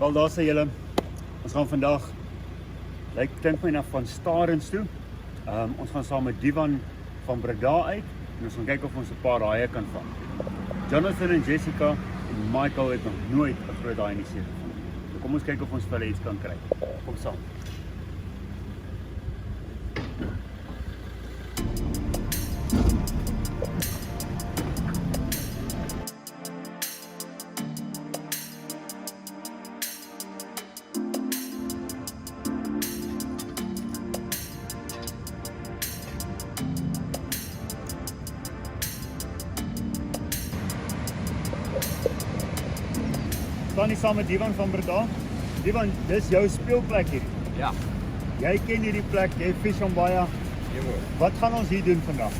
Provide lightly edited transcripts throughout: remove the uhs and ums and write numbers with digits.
Wel, daar sê julle, ons gaan vandag, dink my na van Starens toe. Ons gaan saam met Divan van Breda uit en ons gaan kyk of ons 'n paar haie kan vang. Jonathan en Jessica en Michael het nog nooit 'n groot haai in die see gevang. So kom ons kyk of ons vir hulle iets kan kry. Kom saam. Staan nie saam met Divan van Breda. Divan, dis jou speelplek hier. Ja. Jy ken hierdie plek, jy vis hom baie. Wat gaan ons hier doen vandag?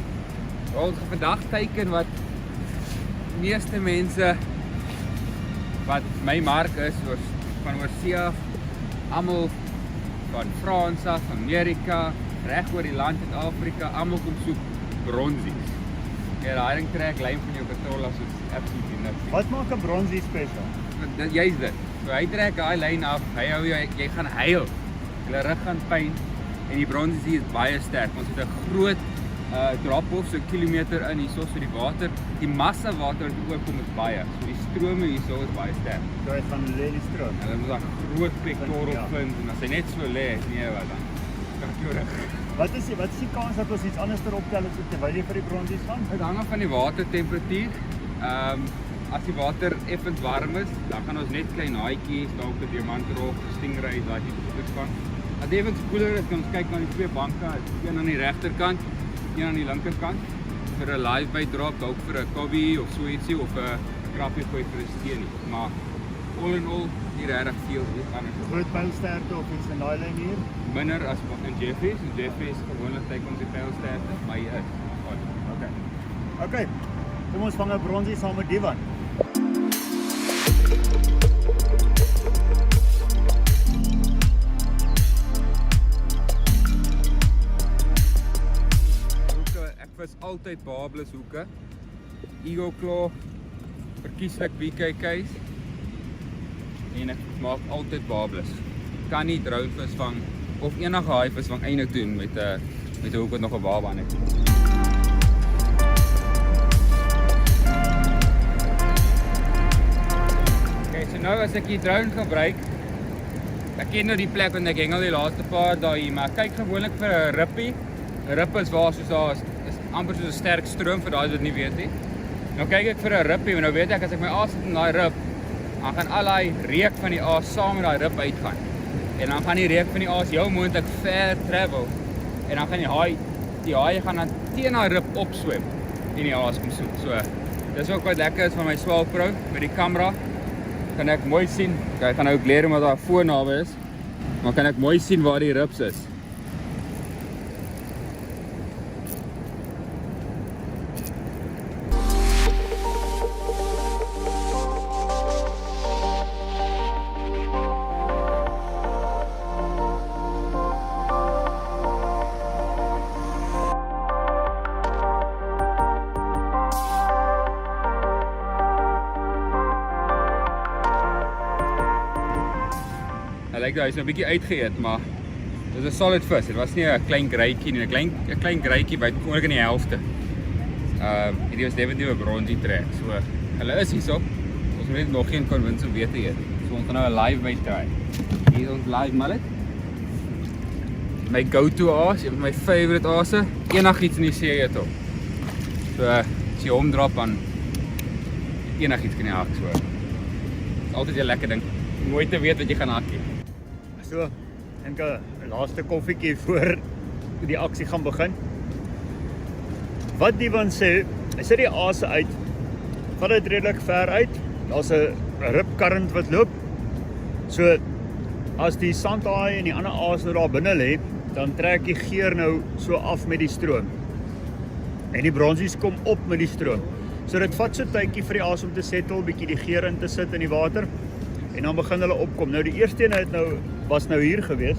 Ons gaan vandag teiken wat meeste mense wat my mark is, van oorsee af, almal van Frans af, Amerika, reg oor die land in Afrika, almal kom soek bronsies. Ja, daai ding trek lyn van jou betola soos absoluut niks. Wat maak 'n bronsie spesiaal? Jy's dit. So hy trek daai lyn af, hy hou jy gaan huil. Jou rug gaan pyn en die bronsies hier is baie sterk. Ons het 'n groot drop-off so 'n kilometer in hierso so die water. Die massa water wat oorkom is baie. So die strome hierso is baie sterk. So hy gaan lê die stroom. Hulle moet 'n groot pectoral Ja. vind en as hy net so lê, nee wat dan. Kan jou rug. Wat is die kans dat ons iets anders erop tel terwyl jy vir die bronsies gaan? Dit hang af van die watertemperatuur. As die water effens warm is, dan gaan ons net klein haaietjies, dalk 'n diamantrog, stingrays, daai tipe goeders vang. As dit effens koeler is, kan ons kyk na die twee banke, een aan die regterkant, een aan die linkerkant vir 'n live bait drop, dalk vir 'n cobby of so ietsie of 'n krappie gooi vir 'n steenie. Maar all in all, nie regtig veel anders. Groot pylsterte of iets in daai lyn hier? Minder as wat in Jeffries. In Jeffries gewoonlik teiken ons die pylsterte, maar hier is. Okay. Kom ons vang 'n bronsie saam met Divan. Ek vis altyd Babel's hoeke. Eagle Claw, verkieslik BKK's. En ek maak altyd Babel's. Kan nie drougvis vang of enige haaivis vang eintlik doen met 'n hoek wat nog 'n baba aan het. So nou as ek die drone gebruik, ek ken nou die plek want ek hengel die laaste paar dae hier, maar ek kyk gewoonlik vir 'n rippie. 'n Rip is waar soos daar is amper soos 'n sterk stroom vir daai wat nie weet nie. Nou kyk ek vir 'n rippie, want nou weet ek as ek my aas sit in daai rip, dan gaan al daai reuk van die aas saam met daai rip uitgaan. En dan gaan die reuk van die aas jou moontlik ver travel. En dan gaan die haie gaan dan teen daai rip opswem en die aas kom soek. So dis ook wat lekker is van my Swalk Pro met die kamera. Kan ek mooi sien. Ek gaan nou leer omdat daar 'n foon naby is. Maar kan ek mooi sien waar die rips is. Hy lyk hy is nou 'n bietjie uitgeëet, maar dit is 'n solid vis. Dit was nie 'n klein greitjie nie, 'n klein greitjie byt oor in die helfte. Hierdie was definitief 'n bronsie trek. So hulle is hierso. Ons moet net nog geen konwins om weer te eet. So ons gaan nou 'n live bait try. Hier is ons live mullet. My go-to aas, een van my favorite aase. Enigiets in die see eet hom. So as jy hom drop aan enigiets kan jy hak so. Dis altyd 'n lekker ding. Nooit te weet wat jy gaan hakkie. So, dink 'n laaste koffietjie voor die aksie gaan begin. Wat Divan sê, hy sit die aase uit, vat dit redelik ver uit. Daar's 'n ripkarrent wat loop. So as die sandhaai en die ander aas nou daar binne lê, dan trek die geur nou so af met die stroom. En die bronsies kom op met die stroom. So dit vat so 'n tydjie vir die aas om te settle, bietjie die geur in te sit in die water. En dan begin hulle opkom. Nou die eerste een was nou hier gewees.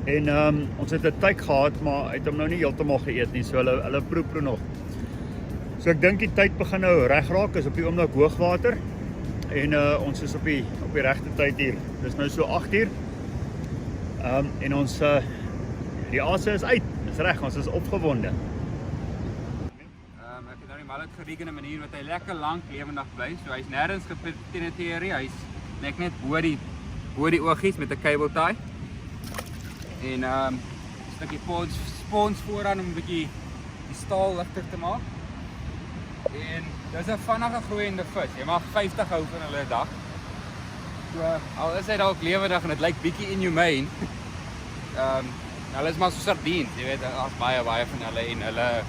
En ons het 'n tyd gehad, maar hy het hom nou nie heeltemal geëet nie. So hulle proe nog. So ek dink die tyd begin nou reg raak, is op die oomblik hoogwater. en ons is op die regte tyd hier. Dis nou so 8 uur. En ons die ase is uit. Dis reg, ons is opgewonde. Ek het nou die mallet geriek in 'n manier wat hy lekker lank lewendig bly. So hy's nêrens gepenetreer nie. Hy's net bo die oogies met 'n cable tie. En 'n stukkie spons vooraan om 'n bietjie die staal ligter te maak. En dis 'n vinnige groeiende vis. Jy mag 50 hou van hulle 'n dag. So al is hy dalk lewendig en dit lyk bietjie inhumane. Hulle is maar so sardiens, jy weet, daar's baie van hulle en hulle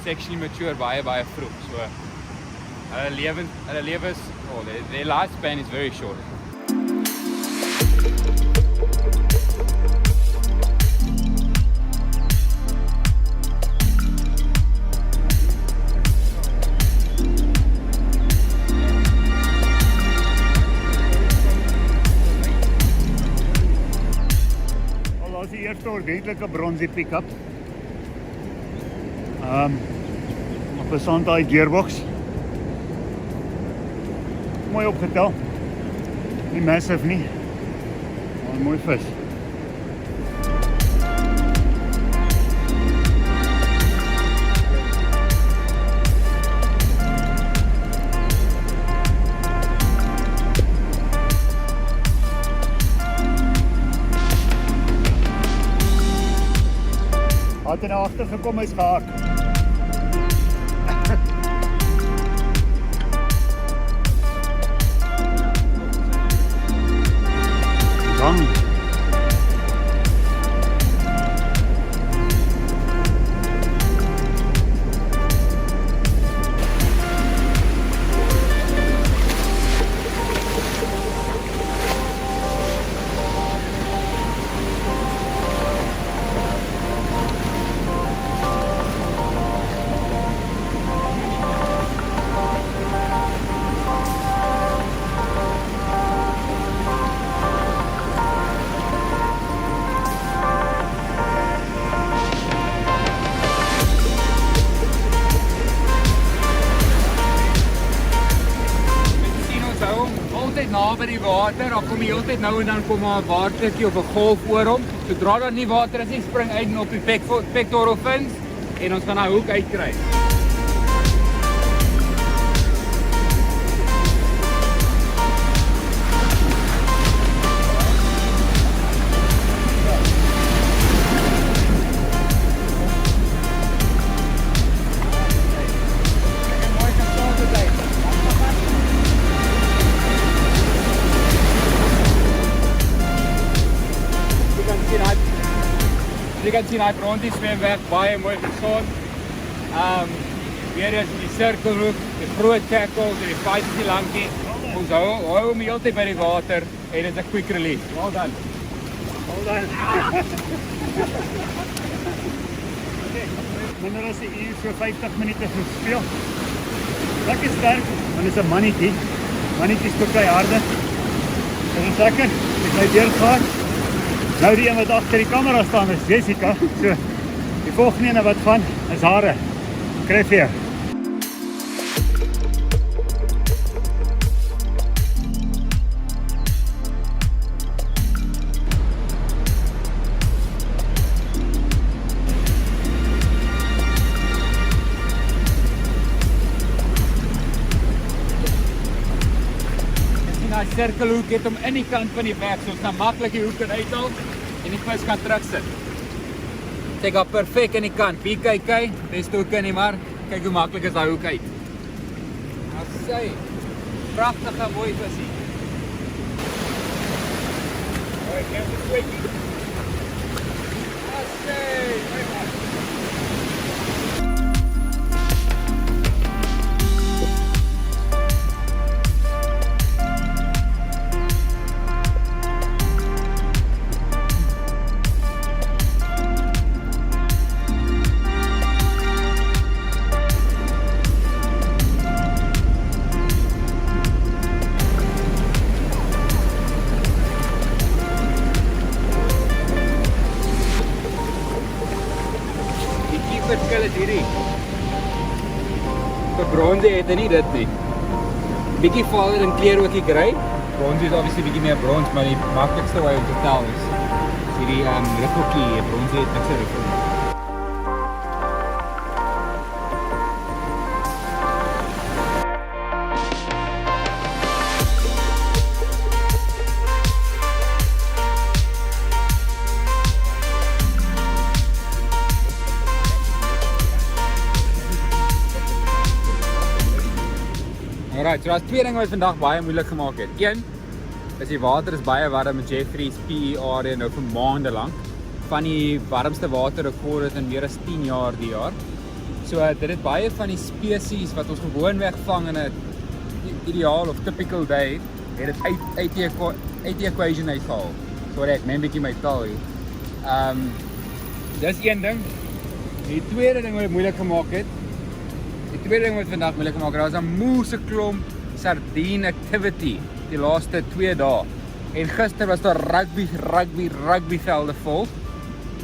sexually mature baie vroeg. So hulle lewens, their lifespan is very short. Dit is die eerste ordentlike bronsie pick-up. Op 'n Santai gearbox. Mooi opgetel. Nie massive nie. Maar 'n mooi vis. Had hy nou agter gekom, hy's gehak. Gang. By die water, dan kom jy altyd nou en dan kom maar 'n watertjie of 'n golf oor hom. Sodra daar nie water is nie, spring uit op die pectoral fins en ons gaan daai hoek uitkry. Jy kan sien hy bronties swem weg, baie mooi gesond. Weer is die sirkelhoek, die groot tackle, die 5 lankie. Ons hou hom heeltyd by die water en dit is 'n quick release. Well done. Well done. Minder as 'n uur, so 50 minute gespeel. Lekker sterk, want dit is 'n mannetjie. Mannetjies kook harde. Dit is lekker, dit bly deurgaan. Nou die een wat agter die kamera staan is Jessica. So die volgende ene wat gaan is hare. Kryf hier. Die sirkelhoek het hom in die kant van die bek, so ons kan maklik die hoek uithaal en die vis kan terugsit. Dit gaan perfek in die kant. Wie kyk, beste hoek nie, maar kyk hoe maklik is daai hoek uit. Nou sê, pragtige mooi visie. Alright, kijk de squeaky. Nou sê, mooi man. Verskil is hierdie. Vir bronsie het hy nie dit nie. Bietjie vader in kleur ook die grey. Bronze is obviously bietjie meer brons, maar die maklikste way om te tel is hierdie riffeltjie, bronze het niks te riffel. Alright, so daar's twee dinge wat vandag baie moeilik gemaak het. Een is die water is baie warm in Jeffreys PE area nou vir maande lank. Van die warmste waterrekorde in meer as 10 jaar die jaar. So dit het baie van die spesies wat ons gewoonweg vang in 'n ideaal of typical day, het dit uit die equation uitgehaal. Sorry, ek neem bietjie my taal hier. Dis een ding. Die tweede ding wat dit moeilik gemaak het. Die tweede ding wat vandag moeilik gemaak het, daar was 'n moeëse klomp sardine activity die laaste 2 dae. En gister was daar rugby velde vol.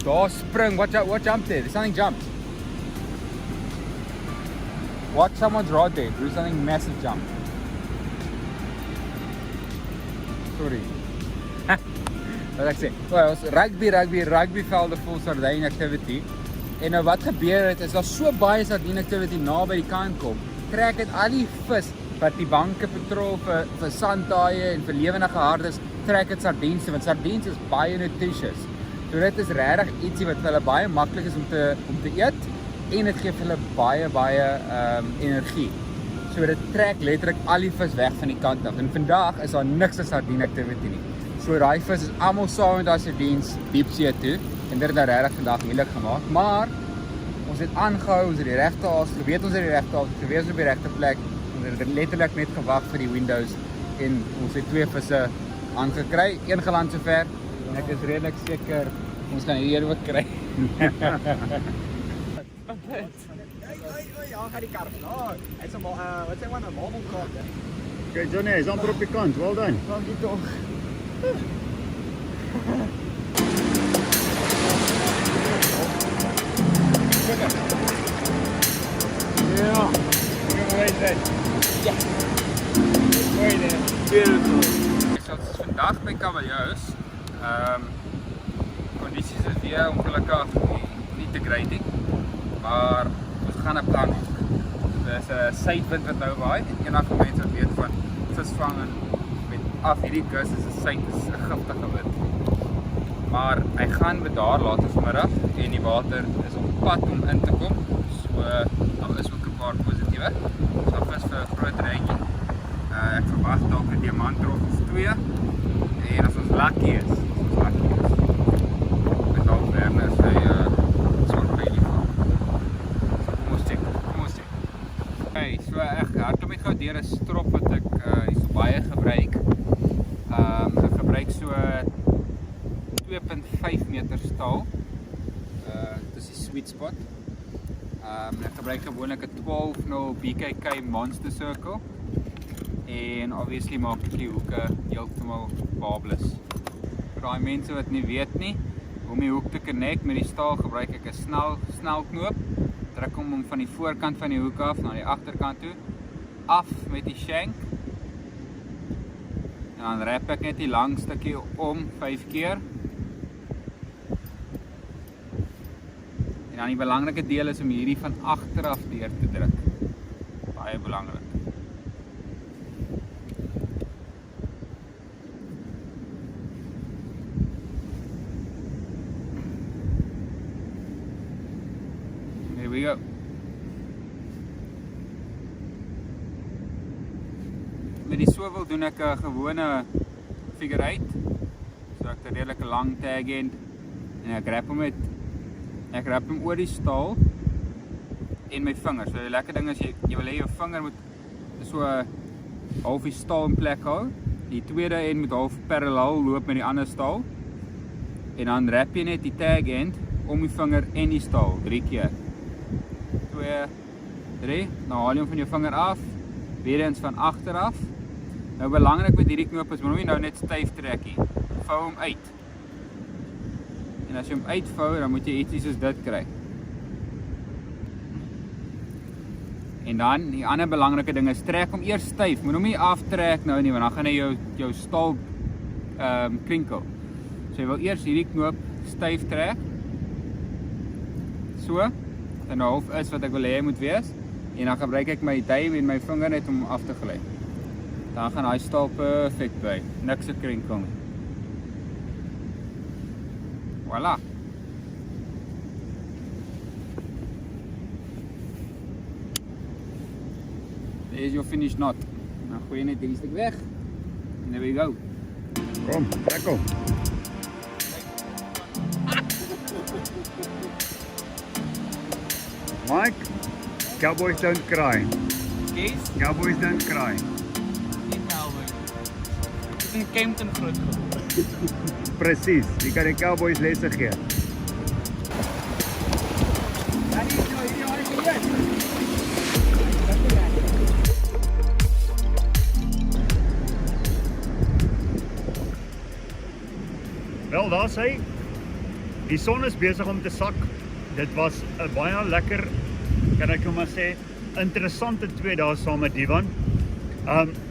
Daar spring, what jumped there? Something jumped. Watch someone's rod there, do something massive jump. Sorry. Wat ek sê, well, was rugby velde vol sardine activity. En nou wat gebeur het, is daar so baie sardine activity naby die kant kom, trek dit al die vis wat die banke patrol vir sandtaaie en vir lewendige hardes, trek dit sardiens, want sardiens is baie nutritious. So dit is regtig ietsie wat vir hulle baie maklik is om te eet en dit gee vir hulle baie energie. So dit trek letterlik al die vis weg van die kant af. En vandag is daar niks aan sardine activity nie. So daai vis is almal saam met daai sardiens diepsee toe. En dit het nou regtig vandag heerlik gemaak, maar ons het aangehou, ons het die regte haas, geweet ons het die regte haas, geweet ons op die regte plek, ons het letterlik net gewag vir die windows en ons het 2 visse aangekry, 1 geland sover en ek is redelik seker ons gaan hierdie ook kry. Ja, gaan die kar. Nou, hy's 'n wat sê man, 'n marmelkaart. Okay, Johnny, hy's amper op die kant. Well done. Dankie tog. Ja. Ja. Mooi dit. Beautiful. Ons is vandag by Kabeljous. Kondisies is weer ongelukkig nie te great nie. Maar ons gaan 'n plan maak. Dis 'n suidwind wat nou waai en enige mense wat weet van visvang met af hierdie kus is 'n giftige wind. Maar hy gaan bedaar later vanmiddag en die water is op pad om in te kom. So daar is ook 'n paar positiewe. Ons gaan vis vir 'n groot reentjie. Ek verwag dalk 'n diamantdrop of 2. En as ons lucky is, met al Werner sy soort baby van. Kom ons check. Hey, so ek hardloop net gou deur 'n strop wat ek so baie gebruik. Ek gebruik so 2.5 meter staal. Dis die sweet spot. Ek gebruik gewoonlik 'n 12-0 BKK Monster Circle. En obviously maak ek die hoeke heeltemal babeless. Vir daai mense wat nie weet nie, om die hoek te connect met die staal gebruik ek 'n snel knoop. Druk hom van die voorkant van die hoek af na die agterkant toe. Af met die shank. En dan wrap ek net die lang stukkie om 5 keer. En dan die belangrike deel is om hierdie van agteraf deur te druk. Baie belangrik. Here we go. Met die swivel doen ek 'n gewone figure 8. So ek het 'n redelike lang tag end en ek wrap hom oor die staal en my vinger. So die lekker ding is jy wil hê jou vinger moet so half die staal in plek hou. Die tweede end moet half parallel loop met die ander staal. En dan wrap jy net die tag end om die vinger en die staal 3 keer. 2, 3. Nou haal jy hom van jou vinger af. Weer eens van agter af. Nou belangrik met hierdie knoop is moet jy nou net styf trek nie. Vou hom uit. En as jy hom uitvou, dan moet jy ietsie soos dit kry. En dan, die ander belangrike ding is, trek hom eers styf, moet hom nie aftrek nou nie, want dan gaan hy jou staal krinkel. So jy wil eers hierdie knoop styf trek, so, en 'n half is wat ek wil hê moet wees, en dan gebruik ek my duim en my vinger net om af te gelei. Dan gaan hy staal perfect by, niks se krinkel nie. Voilà. There's your finish knot. Dan gooi jy net hierdie stuk weg. And there we go. Kom, trek hom. Mike, cowboys don't cry. Kees, Cowboys don't cry. nie cowboy. Ek is in Kempton groot geword. Presies, jy kan die cowboys lesse gee. Wel, daar sê, die son is besig om te sak. Dit was 'n baie lekker, kan ek nou maar sê, interessante 2 dae saam met Divan.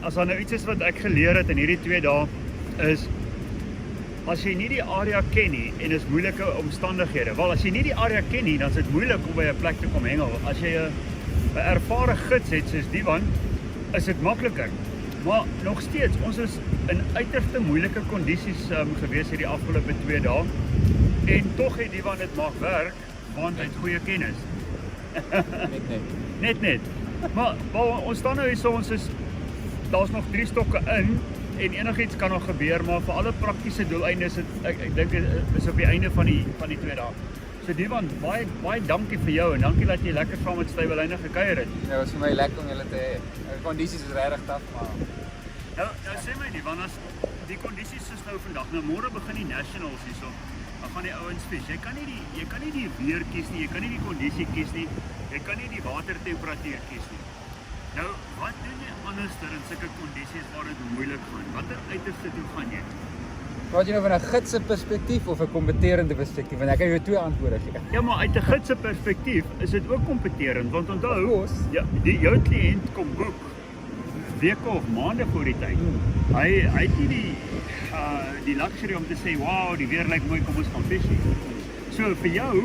As daar nou iets is wat ek geleer het in hierdie 2 dae, is as jy nie die area ken nie en is moeilike omstandighede. Wel, as jy nie die area ken nie, dan is dit moeilik om by 'n plek te kom hengel. As jy 'n ervare gids het soos Divan, is dit makliker. Maar nog steeds, ons is in uiterste moeilike kondisies gewees hierdie afgelope 2 dae. En tog het Divan dit maak werk, want hy het goeie kennis. Net. Maar ons staan nou hier so, daar's nog 3 stokke in en enigiets kan nog gebeur, maar vir alle praktiese doeleindes ek dink is op die einde van die 2 dae. So Divan, baie dankie vir jou en dankie dat jy lekker saam met Stuyvelyne gekuier het. Dit was vir my lekker om julle te hê. Die kondisies is regtig taaf, maar Nou sê my Divan, as die kondisies is nou vandag, nou môre begin die nationals hierso. Dan gaan die ouens vis. Jy kan nie die weer kies nie, jy kan nie die kondisie kies nie, jy kan nie die watertemperatuur kies nie. Nou, wat doen jy anders in sulke kondisies waar dit moeilik gaan? Watter uiterste toe gaan jy? praat jy nou van 'n gidse perspektief of 'n kompeterende perspektief? Want ek kan jou 2 antwoorde gee. Ja, maar uit 'n gidse perspektief is dit ook kompeterend, want onthou, Of course. ja, jou kliënt kom boek weke of maande voor die tyd. Hy het nie die luxury om te sê, "Wow, die weer lyk mooi, kom ons gaan vis nie." So vir jou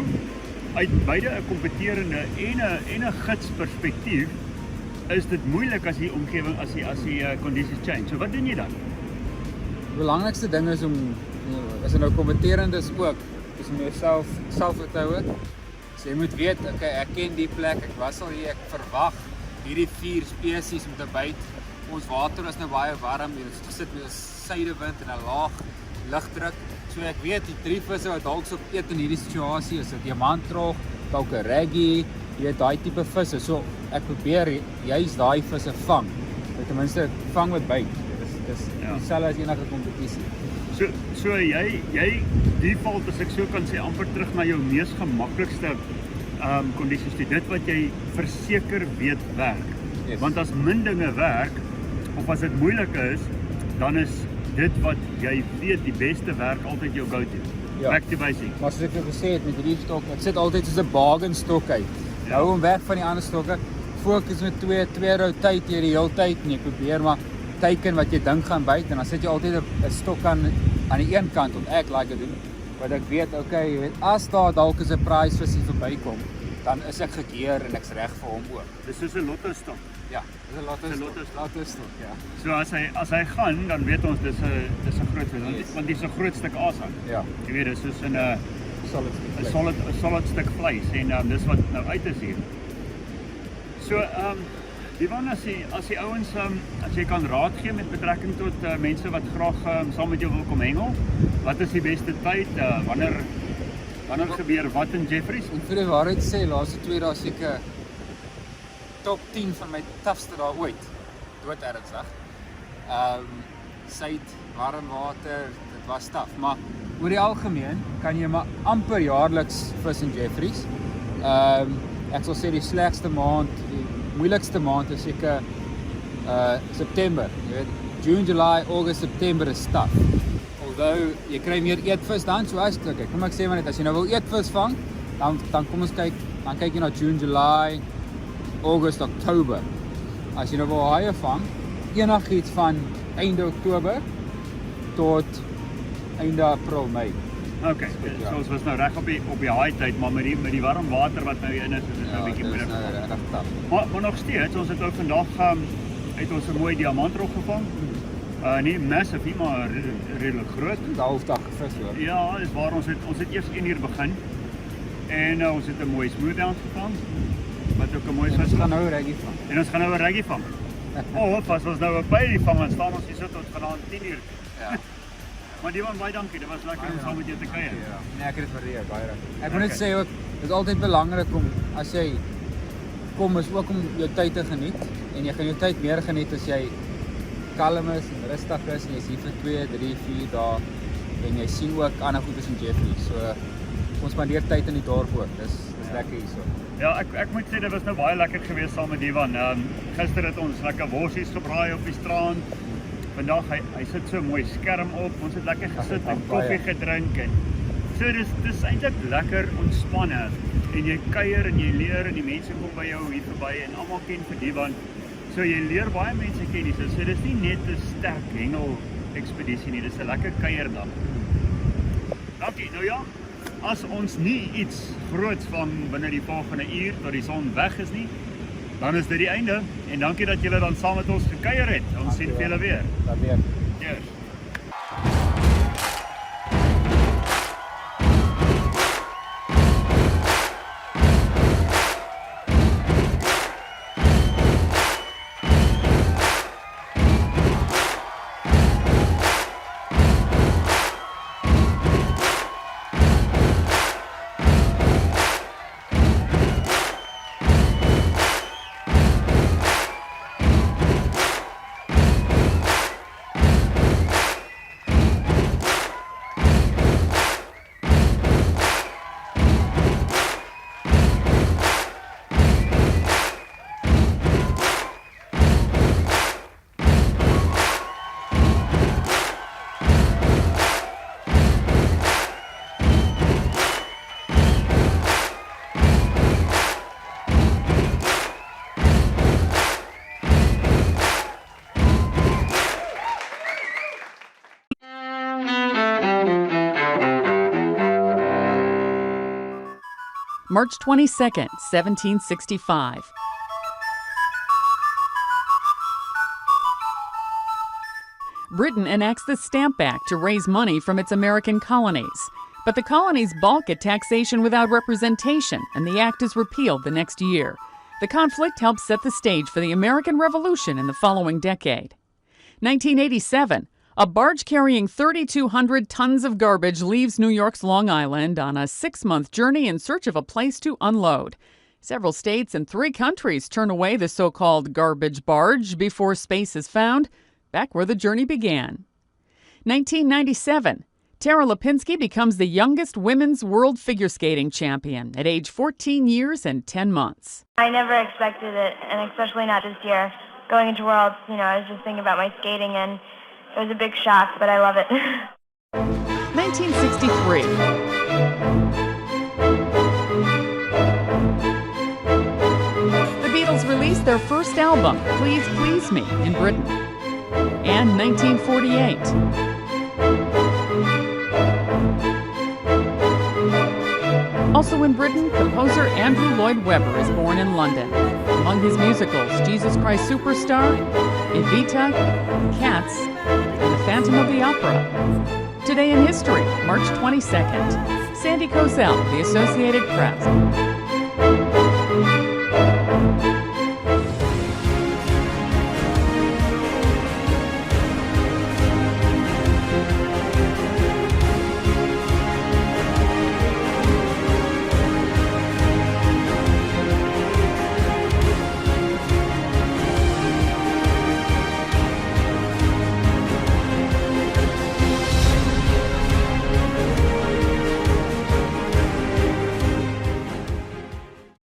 uit beide 'n kompeterende en 'n gids perspektief is dit moeilik as die omgewing as die kondisies change. So wat doen jy dan? Die belangrikste ding is om as jy nou kompeterend is ook, is om jouself selfvertroue. So jy moet weet, okay, ek ken die plek, ek was al hier, ek verwag hierdie 4 spesies om te byt. Ons water is nou baie warm, jy sit met 'n suidewind en 'n laag lugdruk. So ek weet die 3 visse wat dalk sop eet in hierdie situasie is 'n diamantrog, dalk 'n reggie, jy weet daai tipe visse. So ek probeer juist daai visse vang. Ten minste vang wat byt. Dis Ja. dieselfde as enige kompetisie. So jy default, as ek so kan sê, amper terug na jou mees gemaklikste kondisies toe. Dit wat jy verseker weet werk. Yes. Want as min dinge werk of as dit moeilik is, dan is dit wat jy weet die beste werk altyd jou go-to. Ja. Back to basics. Maar soos ek jou gesê het met hierdie stok, ek sit altyd soos 'n bargain stok uit. Ja. Hou hom weg van die ander stokke. Fokus met twee rotate hier die hele tyd en jy probeer maar teiken wat jy dink gaan byt en dan sit jy altyd 'n stok aan die een kant om ek like dit doen. Want ek weet, okay, jy weet, as daar dalk 'n prize visie verbykom, dan is ek gekeer en ek's reg vir hom ook. Dis soos 'n lotto stok. Ja, dis 'n lotto stok, ja. So as hy gaan, dan weet ons dis 'n groot vis, Yes. want dis 'n groot stuk asem. Ja, Jy weet, dis soos 'n solid. solid stuk vleis en dis wat nou uit is hier. So Divan, as die ouens as jy kan raad gee met betrekking tot mense wat graag saam met jou wil kom hengel, wat is die beste tyd? Wanneer gebeur wat in Jeffreys? En vir die waarheid sê, laaste 2 dae seker top 10 van my toughste dae ooit. Dood ernstig. Suid, warm water, dit was taaf, maar oor die algemeen kan jy maar amper jaarliks vis in Jeffreys. Ek sal sê die slegste maand, die moeilikste maand is seker September. Jy weet, June, July, August, September is taaf. Although jy kry meer eetvis dan, so as okay, kom ek sê maar net as jy nou wil eetvis vang, dan kom ons kyk, dan kyk jy na June, July, August, Oktober. As jy nou wil haie vang, enigiets van einde Oktober tot einde April, Mei. Okay, so ons was nou reg op die high tyd, maar met die warm water wat nou in is dit nou 'n bietjie dit is moeilik. nou reg taaf. Maar nog steeds, ons het nou vandag het ons 'n mooi diamantrog gevang. Nie massive nie, maar redelik groot. Die hoofdag vis hoor. Ja, dis waar ons het eers 1 uur begin. En ons het 'n mooi smoothhound gevang. Wat ook 'n mooi En vis ons was. gaan nou reggie vang. En ons gaan nou 'n reggie vang. As ons nou by die vang en staan ons hier sit tot vanaand 10 uur. Ja. Maar Diwan, baie dankie. Dit was lekker om saam met jou te kuier. Nee, ek het dit waardeer baie dankie. Ek moet net sê ook, dit is altyd belangrik om as jy kom is ook om jou tyd te geniet en jy gaan jou tyd meer geniet as jy kalm is en rustig is en jy's hier vir 2, 3, 4 dae en jy sien ook ander goedes in Jeffrey. So ons spandeer tyd in die dorp ook. Dis lekker hierso. Ja, ek moet sê dit was nou baie lekker geweest saam met Diwan. Gister het ons lekker worsies gebraai op die strand. Vandag hy sit so mooi skerm op. Ons het lekker gesit en koffie gedrink en so dis eintlik lekker ontspanne. En jy kuier en jy leer en die mense kom by jou hier verby en almal ken vir Diwan. So jy leer baie mense ken hier. So dis nie net 'n sterk hengel ekspedisie nie, dis 'n lekker kuierdag. Dankie. Nou ja, as ons nie iets groots vang binne die volgende uur tot die son weg is nie, dan is dit die einde. En dankie dat julle dan saam met ons gekuier het. Ons sien vir julle weer. Dat weer. Cheers. March 22nd, 1765. Britain enacts the Stamp Act to raise money from its American colonies. But the colonies balk at taxation without representation, and the act is repealed the next year. The conflict helps set the stage for the American Revolution in the following decade. 1987. A barge carrying 3,200 tons of garbage leaves New York's Long Island on a 6-month journey in search of a place to unload. Several states and 3 countries turn away the so-called garbage barge before space is found, back where the journey began. 1997. Tara Lipinski becomes the youngest women's world figure skating champion at age 14 years and 10 months. I never expected it, and especially not this year. Going into Worlds, I was just thinking about my skating, and it was a big shock, but I love it. 1963. The Beatles released their first album, Please Please Me, in Britain. And 1948. Also in Britain, composer Andrew Lloyd Webber is born in London. Among his musicals, Jesus Christ Superstar, Evita, Cats, and The Phantom of the Opera. Today in history, March 22nd. Sandy Kozel, The Associated Press.